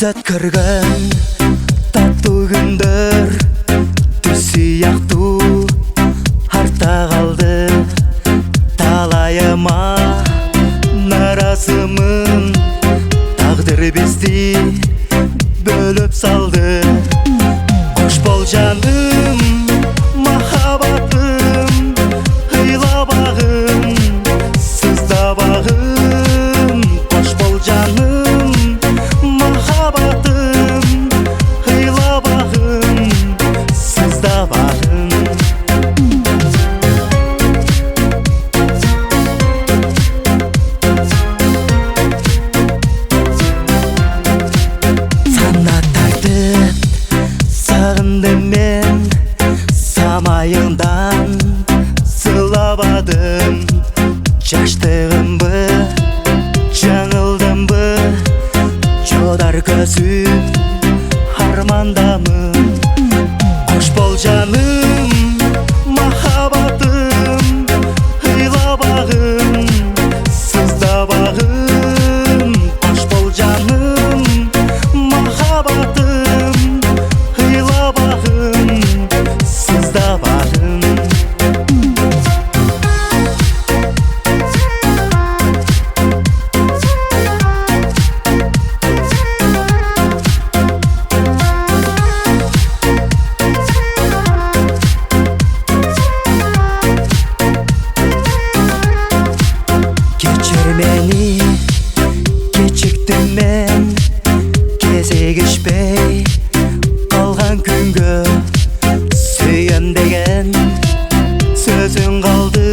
Өткөргөн таттуу күндөр түз сыяктуу артта калды. Талайыма наразымын, тагдыр бизди бөлөп салды. Кош бол жаным, махаббатым, ыйлабагым, сыздабагым. Кош бол жаным, махаббатым, ыйлабагым, сыздабагым. Сана тартып сагындым мен, самайыңдан сылабадым. Жаштыгымбы, жаңылдымбы, жодар көзүм армандамын. Кош бол жаным, махаббатым, ыйлабагым, сыздабагым. Кош бол жаным, махаббатым, ыйлабагым, сыздабагым. Кечир мени, кечиктим мен, кезегишпей калган күнгө. Сүйөм деген сөзүң калды.